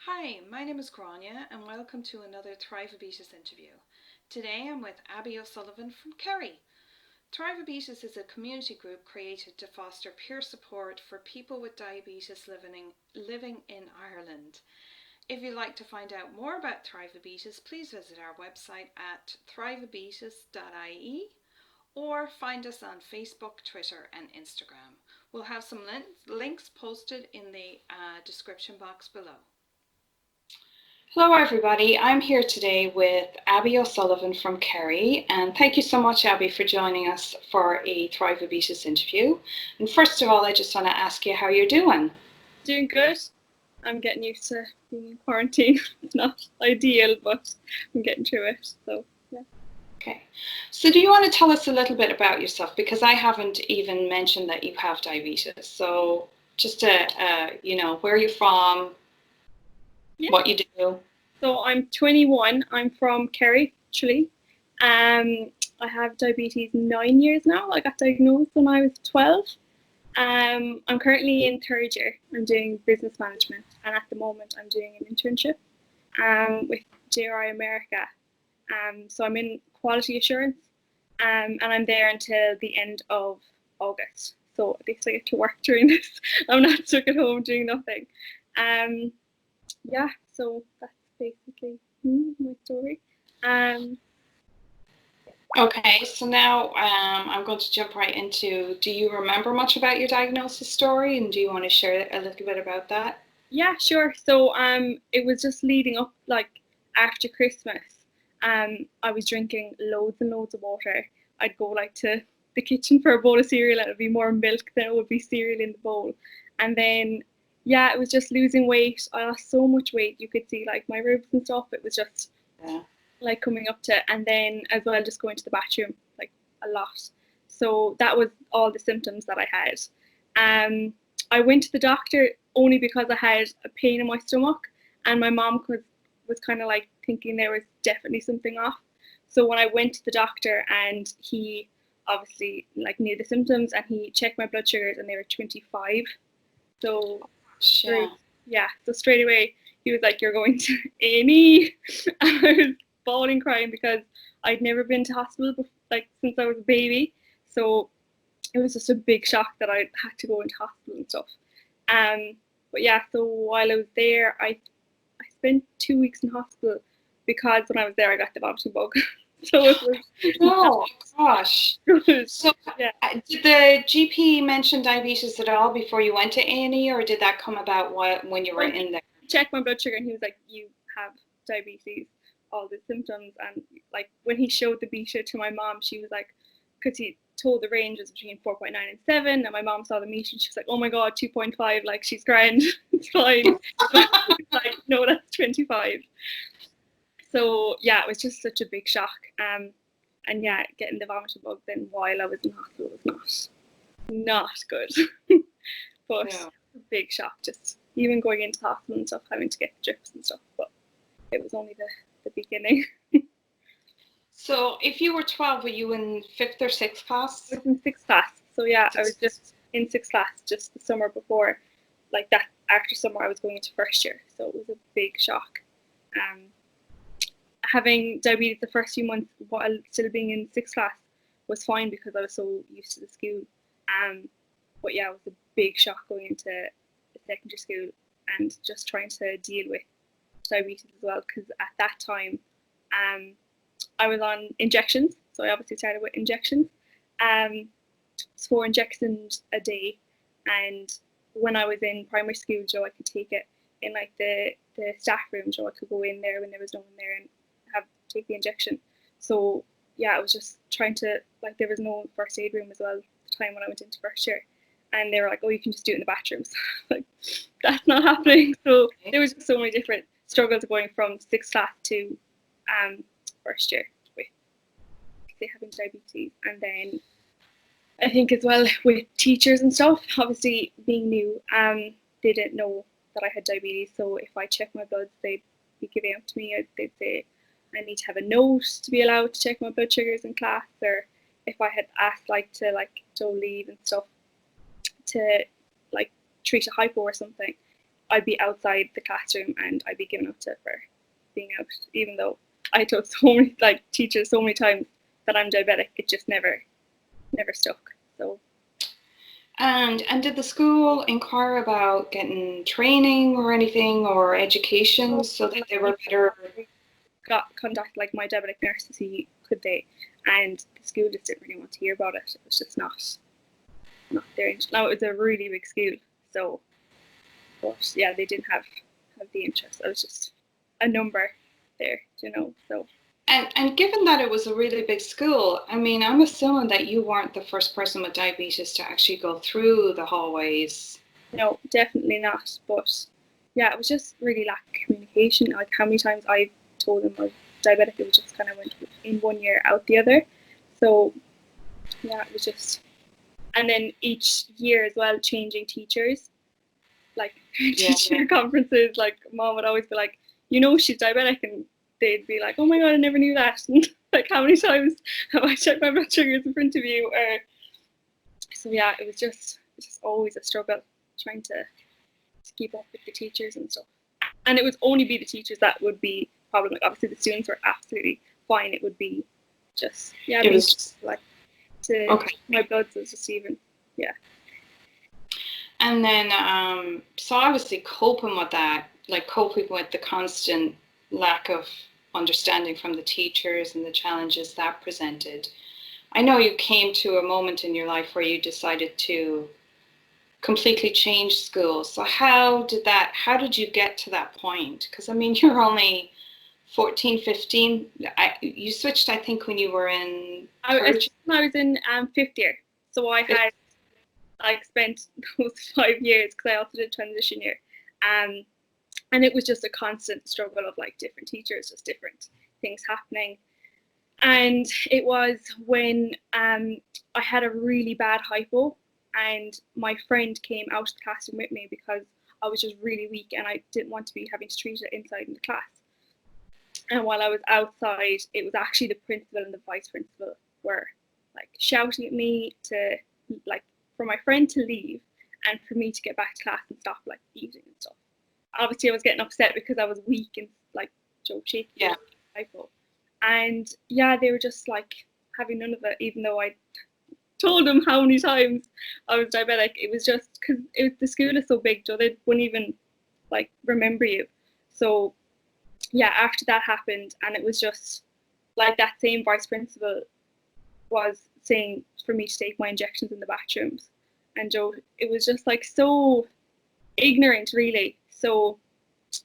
Hi, my name is Grania and welcome to another Thriveabetes interview. Today I'm with Abbie O'Sullivan from Kerry. Thriveabetes is a community group created to foster peer support for people with diabetes living in Ireland. If you'd like to find out more about Thriveabetes, please visit our website at thriveabetes.ie or find us on Facebook, Twitter and Instagram. We'll have some links posted in the description box below. Hello everybody, I'm here today with Abbie O'Sullivan from Kerry, and thank you so much Abbie for joining us for a Thriveabetes interview. And first of all, I just want to ask you how you're doing. Doing good. I'm getting used to being in quarantine. It's not ideal, but I'm getting through it, so yeah. Okay, so do you want to tell us a little bit about yourself, because I haven't even mentioned that you have diabetes, so just to, where you're from, what you do. So I'm 21, I'm from Kerry, actually. I have diabetes 9 years now. I got diagnosed when I was 12. I'm currently in third year. I'm doing business management, and at the moment I'm doing an internship with JRI America. So I'm in quality assurance, and I'm there until the end of August. So at least I get to work during this. I'm not stuck at home doing nothing. So that's basically my story. Okay, so now I'm going to jump right into, do you remember much about your diagnosis story, and do you want to share a little bit about that? Yeah, sure. So it was just leading up, like after Christmas. I was drinking loads and loads of water. I'd go like to the kitchen for a bowl of cereal, and it'd be more milk than it would be cereal in the bowl. And then it was just losing weight. I lost so much weight. You could see like my ribs and stuff. It was just like coming up to, and then as well just going to the bathroom like a lot. So that was all the symptoms that I had. I went to the doctor only because I had a pain in my stomach, and my mom was kind of like thinking there was definitely something off. So when I went to the doctor, and he obviously like knew the symptoms, and he checked my blood sugars and they were 25. So so straight away he was like, "You're going to A&E." I was bawling, crying, because I'd never been to hospital before, like since I was a baby. So it was just a big shock that I had to go into hospital and stuff. So while I was there, I spent 2 weeks in hospital because when I was there, I got the vomiting bug. So it was. Oh gosh! So did the GP mention diabetes at all before you went to A&E, or did that come about when you were in there? He checked my blood sugar, and he was like, "You have diabetes, all the symptoms." And like when he showed the beta to my mom, she was like, because he told the range was between 4.9 and 7, and my mom saw the meat and she was like, "Oh my god, 2.5, like she's grand, it's fine." Like, no, that's 25. So it was just such a big shock. And getting the vomiting bug then while I was in hospital was not good. But a big shock, just even going into hospital and stuff, having to get drips and stuff. But it was only the beginning. So if you were 12, were you in 5th or 6th class? I was in 6th class. So I was just in 6th class just the summer before. Like that after summer I was going into first year. So it was a big shock. Having diabetes the first few months while still being in 6th class was fine because I was so used to the school. But it was a big shock going into secondary school and just trying to deal with diabetes as well, because at that time I was on injections. So I obviously started with injections. It's 4 injections a day, and when I was in primary school, I could take it in like the staff room, I could go in there when there was no one there and take the injection. So I was just trying to, like, there was no first aid room as well at the time when I went into first year, and they were like, "Oh, you can just do it in the bathrooms." Like, that's not happening. So there was just so many different struggles going from 6th class to first year with having diabetes. And then I think as well with teachers and stuff, obviously being new, they didn't know that I had diabetes. So if I checked my bloods, they'd be giving out to me. They'd say I need to have a note to be allowed to check my blood sugars in class, or if I had asked to leave and stuff to like treat a hypo or something, I'd be outside the classroom and I'd be given up to for being out, even though I told so many teachers so many times that I'm diabetic. It just never stuck. So. And did the school inquire about getting training or anything or education so that they were better? Got contact my diabetic nurse to see could they, and the school just didn't really want to hear about it. It was just not their interest. Now it was a really big school, so but yeah, they didn't have the interest. It was just a number there, so. And given that it was a really big school, I mean, I'm assuming that you weren't the first person with diabetes to actually go through the hallways. No, definitely not. But yeah, it was just really lack of communication. Like how many times I told them I was diabetic, it was just kind of went in one year, out the other. So yeah, it was just, and then each year as well, changing teachers, teacher conferences. Like mom would always be like, she's diabetic, and they'd be like, oh my god, I never knew that. And how many times have I checked my blood sugars in front of you? So yeah, it was just always a struggle trying to keep up with the teachers and stuff. And it would only be the teachers that would be problem. Like obviously the students were absolutely fine. It would be just it was just my bloods was just even And then so obviously coping with that, coping with the constant lack of understanding from the teachers and the challenges that presented. I know you came to a moment in your life where you decided to completely change schools. So how did you get to that point? Because I mean, you're only 14, 15. You switched, I think, when you were in I was in fifth year. So I had spent those 5 years, because I also did transition year. And it was just a constant struggle of different teachers, just different things happening. And it was when I had a really bad hypo, and my friend came out of the classroom with me because I was just really weak and I didn't want to be having to treat it inside in the class. And while I was outside, it was actually the principal and the vice principal were shouting at me to for my friend to leave and for me to get back to class and stop eating and stuff. Obviously I was getting upset because I was weak and shaky. Yeah. Hypo. And yeah, they were just having none of it, even though I told them how many times I was diabetic. It was just because the school is so big, so they wouldn't even remember you. So yeah, after that happened, and it was just that same vice principal was saying for me to take my injections in the bathrooms, and it was just so ignorant, really. So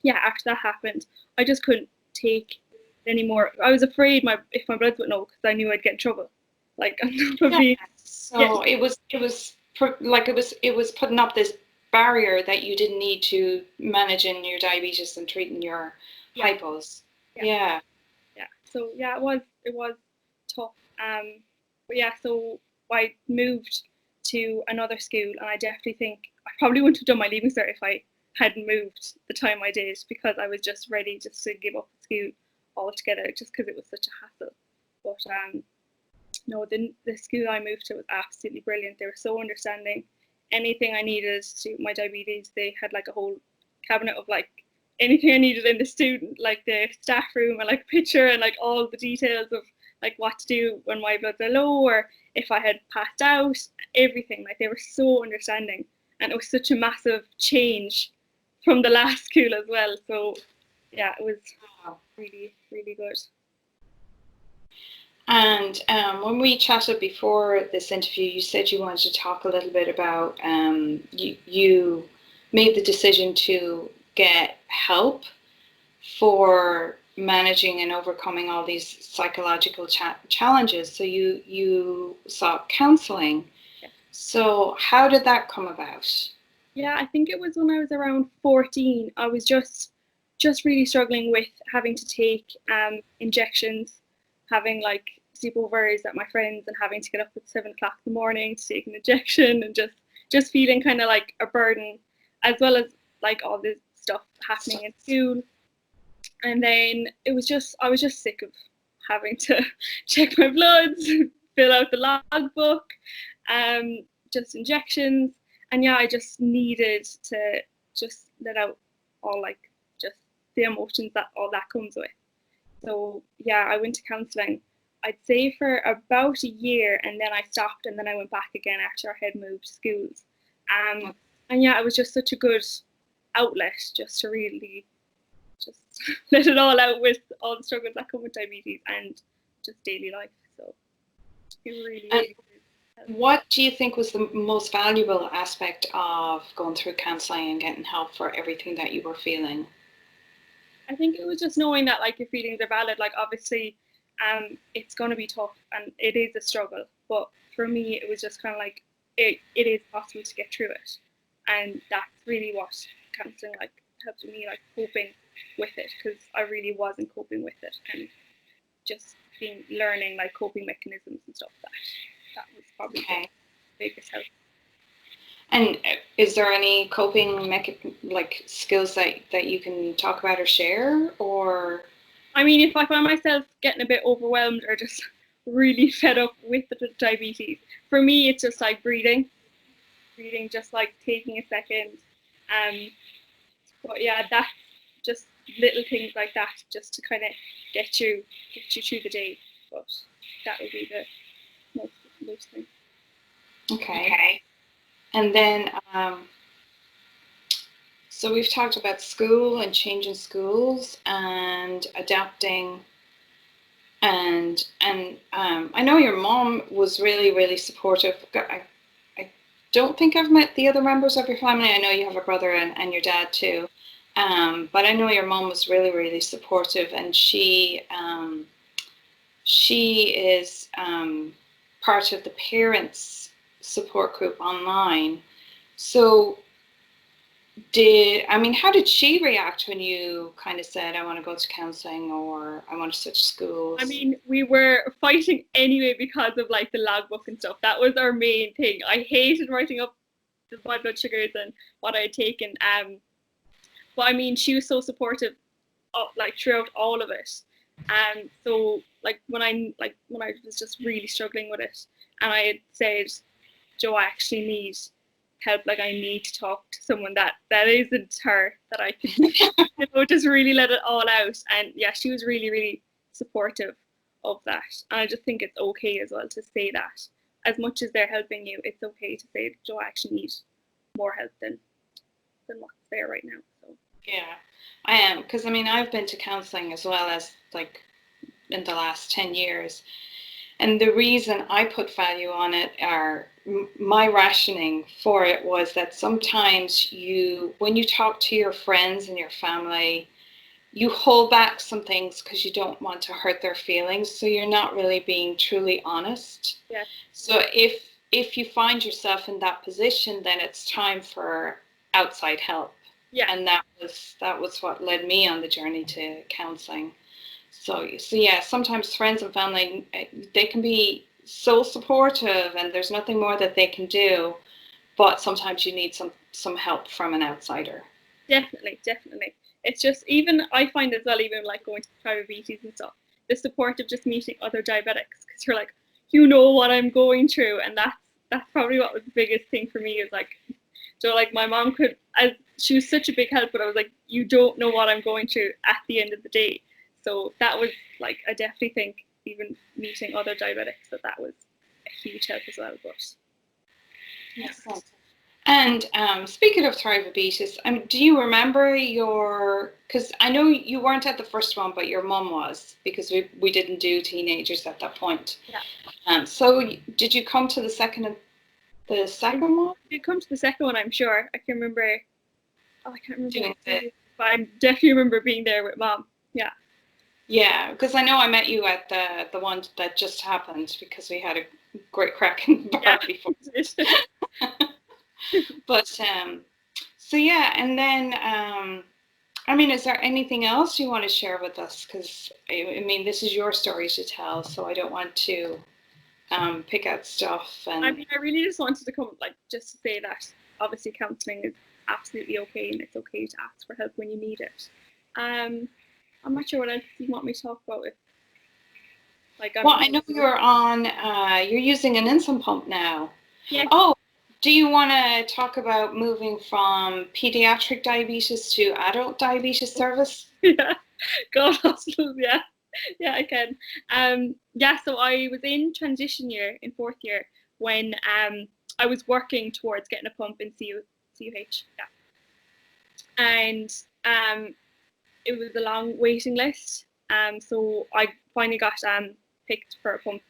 yeah, after that happened, I just couldn't take it anymore. I was afraid if my bloods would know, because I knew I'd get in trouble. So it was putting up this barrier that you didn't need to managing your diabetes and treating your hypos. Yeah. So yeah, it was tough. But yeah, so I moved to another school, and I definitely think I probably wouldn't have done my leaving cert if I hadn't moved the time I did, because I was just ready just to give up school altogether, just because it was such a hassle. But no, the school I moved to was absolutely brilliant. They were so understanding. Anything I needed to suit my diabetes, they had a whole cabinet of anything I needed in the student, the staff room, and a picture and all the details of what to do when my bloods are low, or if I had passed out, everything. They were so understanding, and it was such a massive change from the last school as well. So yeah, it was really, really good. And when we chatted before this interview, you said you wanted to talk a little bit about you made the decision to get help for managing and overcoming all these psychological challenges. So you sought counselling. Yeah. So how did that come about? Yeah, I think it was when I was around 14. I was just really struggling with having to take injections, having sleepovers at my friends, and having to get up at 7 o'clock in the morning to take an injection, and just feeling kind of a burden, as well as all this stuff happening in school. And then I was just sick of having to check my bloods, fill out the logbook, just injections. And yeah, I just needed to just let out all like just the emotions that all that comes with. So yeah, I went to counselling, I'd say for about a year, and then I stopped, and then I went back again after I had moved schools. And yeah, it was just such a good outlet just to really just let it all out with all the struggles that come with diabetes and just daily life. So it really, really helped. What do you think was the most valuable aspect of going through counselling and getting help for everything that you were feeling? I think it was just knowing that like your feelings are valid. Like obviously it's going to be tough and it is a struggle, but for me it was just kind of like it is possible to get through it, and that's really what counselling like helped me like coping with it, because I really wasn't coping with it, and just learning like coping mechanisms and stuff. That was probably the biggest help. And is there any coping like skills that you can talk about or share? Or I mean, if I find myself getting a bit overwhelmed or just really fed up with the diabetes, for me it's just like breathing, just like taking a second. But yeah, that's just little things like that, just to kind of get you through the day. But that would be the most thing. Okay. And then, so we've talked about school and changing schools and adapting. And I know your mom was really, really supportive. I don't think I've met the other members of your family. I know you have a brother and your dad too. But I know your mom was really, really supportive, and she is part of the parents support group online. So how did she react when you kind of said, I want to go to counselling, or I want to switch schools? I mean, we were fighting anyway because of like the logbook and stuff. That was our main thing. I hated writing up my blood sugars and what I had taken. But I mean, she was so supportive of, like throughout all of it. So like when I was just really struggling with it, and I had said, Joe, I actually need help, like I need to talk to someone that isn't her, that I can just really let it all out. And yeah, she was really, really supportive of that. And I just think it's okay as well to say that. As much as they're helping you, it's okay to say, Joe, I actually need more help than what's there right now. So yeah, I am, because I mean I've been to counselling as well as like in the last 10 years, and the reason I put value on it, are my rationing for it was that sometimes when you talk to your friends and your family, you hold back some things because you don't want to hurt their feelings, so you're not really being truly honest. yeah. So if you find yourself in that position, then it's time for outside help. Yeah. And that was what led me on the journey to counselling. So yeah, sometimes friends and family, they can be so supportive, and there's nothing more that they can do, but sometimes you need some help from an outsider. Definitely. It's just, even I find as well, even like going to Thriveabetes and stuff, the support of just meeting other diabetics, because you're like, you know what I'm going through, and that's probably what was the biggest thing for me, is like, so like my mom she was such a big help, but I was like, you don't know what I'm going through at the end of the day. So that was like, I definitely think even meeting other diabetics, that was a huge help as well. But yeah. Excellent. And speaking of Thriveabetes, do you remember because I know you weren't at the first one, but your mum was, because we didn't do teenagers at that point. Yeah. So did you come to the second one? I did come to the second one, I'm sure. I can remember. Oh, I can't remember. But I definitely remember being there with Mom. Yeah. Yeah, because I know I met you at the one that just happened, because we had a great crack in the bar before. But so yeah, and then is there anything else you want to share with us? Because I mean, this is your story to tell, so I don't want to pick out stuff. And I mean, I really just wanted to come, like, just to say that obviously counselling is absolutely okay, and it's okay to ask for help when you need it. I'm not sure what else you want me to talk about. I know you're using an insulin pump now. Yeah. Oh, do you want to talk about moving from pediatric diabetes to adult diabetes service? Yeah, God, hospitals, yeah. Yeah, I can. Yeah, so I was in transition year, in 4th year, when I was working towards getting a pump in CUH. Yeah. And it was a long waiting list. So I finally got picked for a pump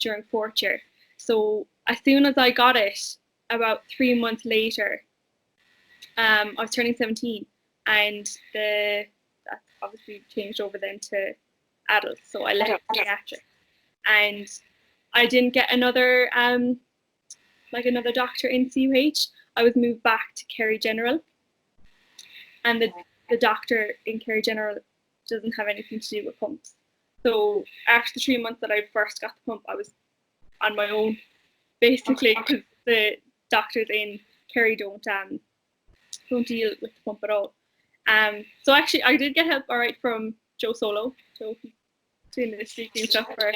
during 4th year. So as soon as I got it, about 3 months later, I was turning 17, and that obviously changed over then to adults. So I left pediatrics, and I didn't get another another doctor in CUH. I was moved back to Kerry General, and the doctor in Kerry General doesn't have anything to do with pumps. So after the 3 months that I first got the pump, I was on my own, basically, because the doctors in Kerry don't deal with the pump at all. So actually, I did get help all right from Joe Solo. Joe doing the speaking stuff for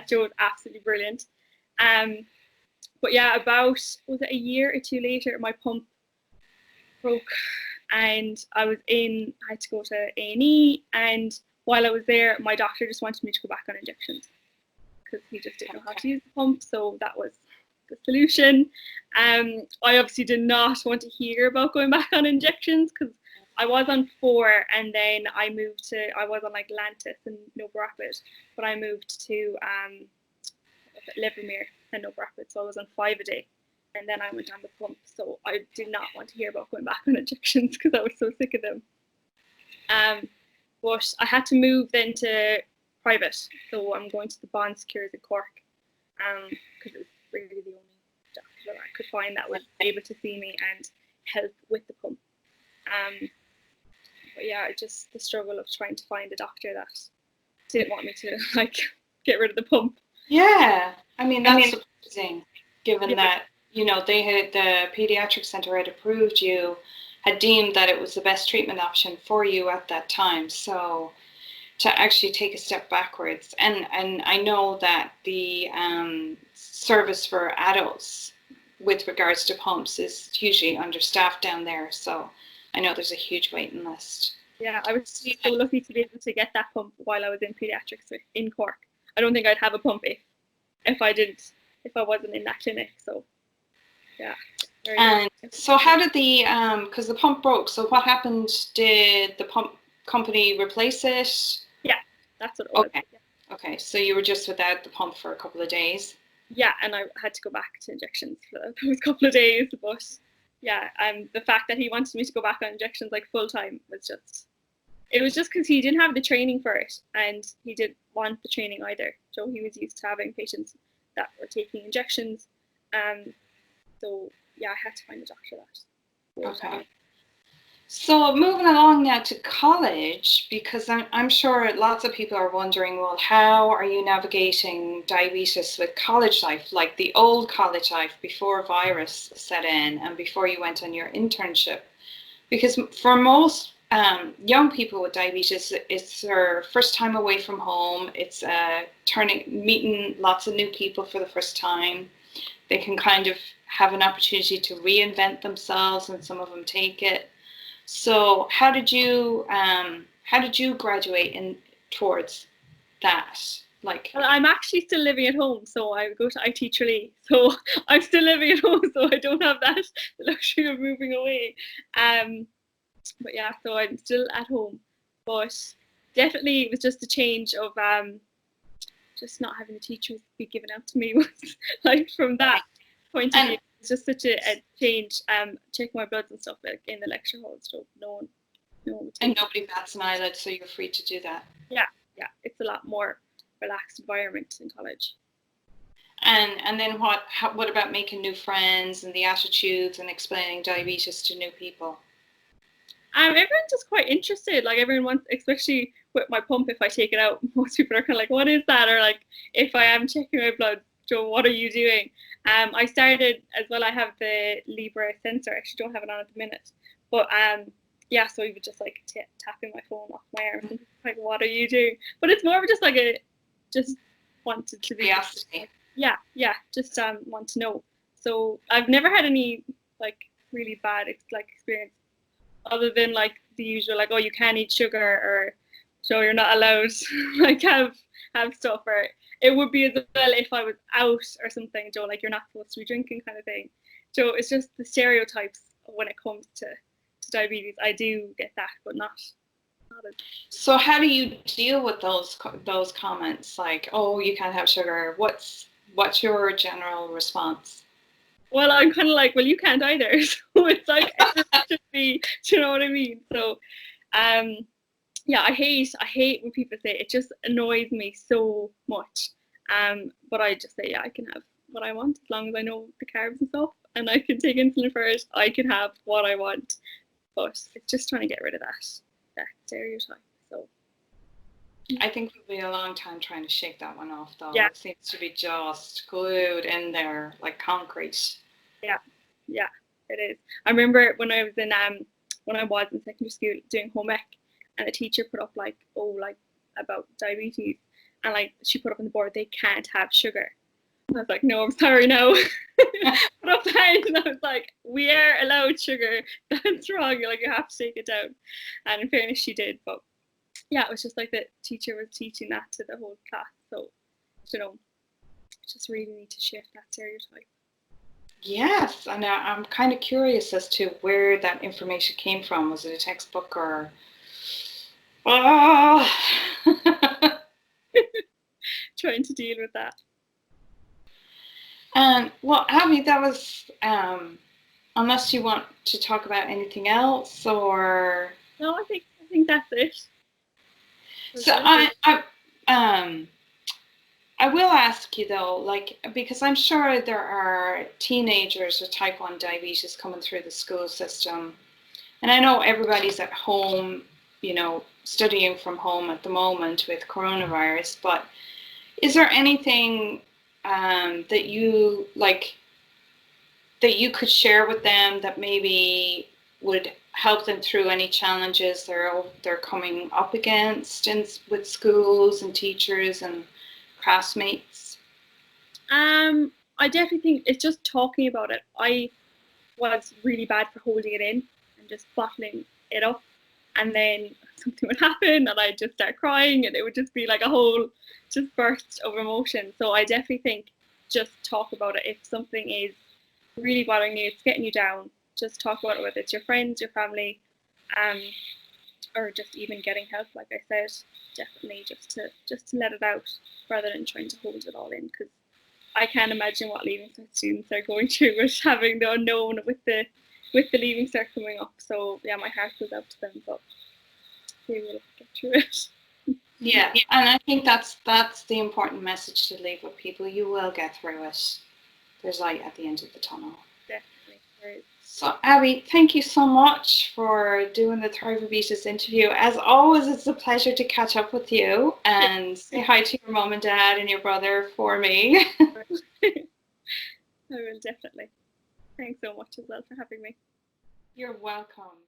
Joe was absolutely brilliant. But yeah, about was it a year or two later, my pump broke, and I had to go to A&E, and while I was there, my doctor just wanted me to go back on injections because he just didn't know how to use the pump. So that was the solution. I obviously did not want to hear about going back on injections because I was on 4, and then I was on like Lantus and Nova Rapid, but I moved to Livermere and Nova Rapid, so I was on 5 a day, and then I went on the pump. So I did not want to hear about going back on injections because I was so sick of them. But I had to move then to private, so I'm going to the Bond Secures in Cork, because it was really the only doctor that I could find that was able to see me and help with the pump. But yeah, just the struggle of trying to find a doctor that didn't want me to like get rid of the pump. Yeah, I mean that's surprising, given that they had the pediatric centre had approved you, had deemed that it was the best treatment option for you at that time. So to actually take a step backwards, and I know that the service for adults with regards to pumps is hugely understaffed down there. So I know there's a huge waiting list. Yeah, I was so lucky to be able to get that pump while I was in pediatrics in Cork. I don't think I'd have a pump if I wasn't in that clinic. So yeah. And so how did because the pump broke, so what happened? Did the pump company replace it? Yeah, that's what it was. Okay. Okay, so you were just without the pump for a couple of days? Yeah, and I had to go back to injections for those couple of days. But yeah, the fact that he wanted me to go back on injections like full time was just because he didn't have the training for it, and he didn't want the training either. So he was used to having patients that were taking injections. So yeah, I had to find a doctor that. Okay. So moving along now to college, because I'm sure lots of people are wondering, well, how are you navigating diabetes with college life, like the old college life before virus set in and before you went on your internship? Because for most young people with diabetes, it's their first time away from home. It's meeting lots of new people for the first time. They can kind of have an opportunity to reinvent themselves, and some of them take it. So how did you graduate in towards that? Like, well, I'm actually still living at home, so I go to IT Tralee. So I'm still living at home, so I don't have the luxury of moving away. But yeah, so I'm still at home. But definitely it was just a change of just not having the teachers be given out to me was like from that point of view. It's just such a change. Checking my bloods and stuff like in the lecture hall, so no one and nobody bats an eyelid, so you're free to do that. Yeah, it's a lot more relaxed environment in college. And then what about making new friends and the attitudes and explaining diabetes to new people? Everyone's just quite interested. Like everyone wants, especially with my pump, if I take it out, most people are kind of like, "What is that?" Or like, if I am checking my blood, Joe, what are you doing? I started as well. I have the Libre sensor. I actually don't have it on at the minute, but yeah. So even just like tapping my phone off my arm, and like, "What are you doing?" But it's more of just like just wanted to be. Curiosity. Yeah. Just want to know. So I've never had any like really bad experience, other than like the usual, like, oh, you can't eat sugar, or so you're not allowed like have stuff, or it would be as well if I was out or something, Joe, like you're not supposed to be drinking kind of thing. So it's just the stereotypes when it comes to diabetes. I do get that, but not as. So how do you deal with those comments like, oh, you can't have sugar? What's your general response? Well, I'm kind of like, well, you can't either. So it's like, everyone should be, do you know what I mean? So, yeah, I hate when people say it. It just annoys me so much. But I just say, yeah, I can have what I want as long as I know the carbs and stuff, and I can take insulin for it. I can have what I want. But it's just trying to get rid of that stereotype. So I think it'll be a long time trying to shake that one off, though. yeah, It seems to be just glued in there like concrete. yeah, it is. I remember when I was in secondary school doing home ec, and the teacher put up like, oh, like about diabetes, and like she put up on the board, they can't have sugar. And I was like, no, I'm sorry, no. Put up the hand, and I was like, we are allowed sugar. That's wrong. Like, you have to take it down. And in fairness, she did. But yeah, it was just like the teacher was teaching that to the whole class. So, you know, just really need to shift that stereotype. Yes, and I'm kind of curious as to where that information came from. Was it a textbook or? Oh. Trying to deal with that. Well, Abbie, that was. Unless you want to talk about anything else, or. No, I think that's it. So I will ask you though, like, because I'm sure there are teenagers with type 1 diabetes coming through the school system. And I know everybody's at home, you know, studying from home at the moment with coronavirus, but is there anything that you could share with them that maybe would help them through any challenges they're coming up against with schools and teachers and classmates? I definitely think it's just talking about it. I was really bad for holding it in and just bottling it up, and then something would happen and I'd just start crying, and it would just be like a whole just burst of emotion. So I definitely think just talk about it. If something is really bothering you, it's getting you down, just talk about it, whether it's your friends, your family, or just even getting help. Like I said, definitely just to let it out rather than trying to hold it all in, because I can't imagine what Leaving Cert students are going through with having the unknown with the Leaving Cert coming up. So yeah, my heart goes out to them, but they will get through it. Yeah, and I think that's the important message to leave with people. You will get through it. There's light at the end of the tunnel. Definitely. Right. So, Abbie, thank you so much for doing the Thriveabetes interview. As always, it's a pleasure to catch up with you, and say hi to your mom and dad and your brother for me. I will definitely. Thanks so much as well for having me. You're welcome.